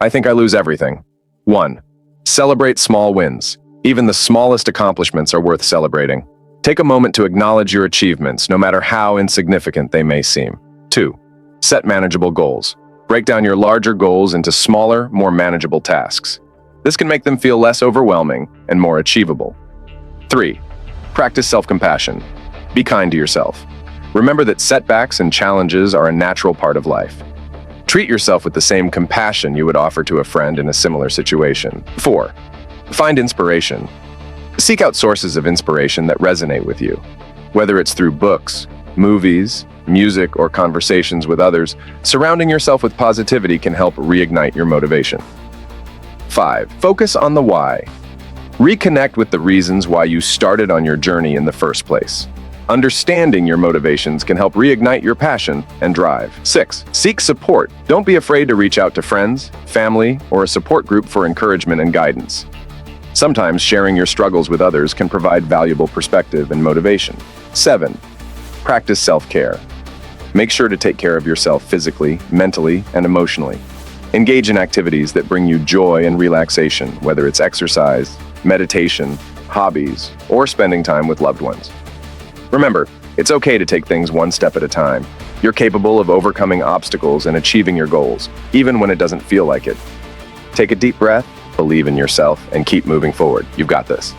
I think I lose everything. 1. Celebrate small wins. Even the smallest accomplishments are worth celebrating. Take a moment to acknowledge your achievements, no matter how insignificant they may seem. 2. Set manageable goals. Break down your larger goals into smaller, more manageable tasks. This can make them feel less overwhelming and more achievable. 3. Practice self-compassion. Be kind to yourself. Remember that setbacks and challenges are a natural part of life. Treat yourself with the same compassion you would offer to a friend in a similar situation. 4. Find inspiration. Seek out sources of inspiration that resonate with you. Whether it's through books, movies, music, or conversations with others, surrounding yourself with positivity can help reignite your motivation. 5. Focus on the why. Reconnect with the reasons why you started on your journey in the first place. Understanding your motivations can help reignite your passion and drive. 6. Seek support. Don't be afraid to reach out to friends, family, or a support group for encouragement and guidance. Sometimes sharing your struggles with others can provide valuable perspective and motivation. 7. Practice self-care. Make sure to take care of yourself physically, mentally, and emotionally. Engage in activities that bring you joy and relaxation, whether it's exercise, meditation, hobbies, or spending time with loved ones. Remember, it's okay to take things one step at a time. You're capable of overcoming obstacles and achieving your goals, even when it doesn't feel like it. Take a deep breath, believe in yourself, and keep moving forward. You've got this.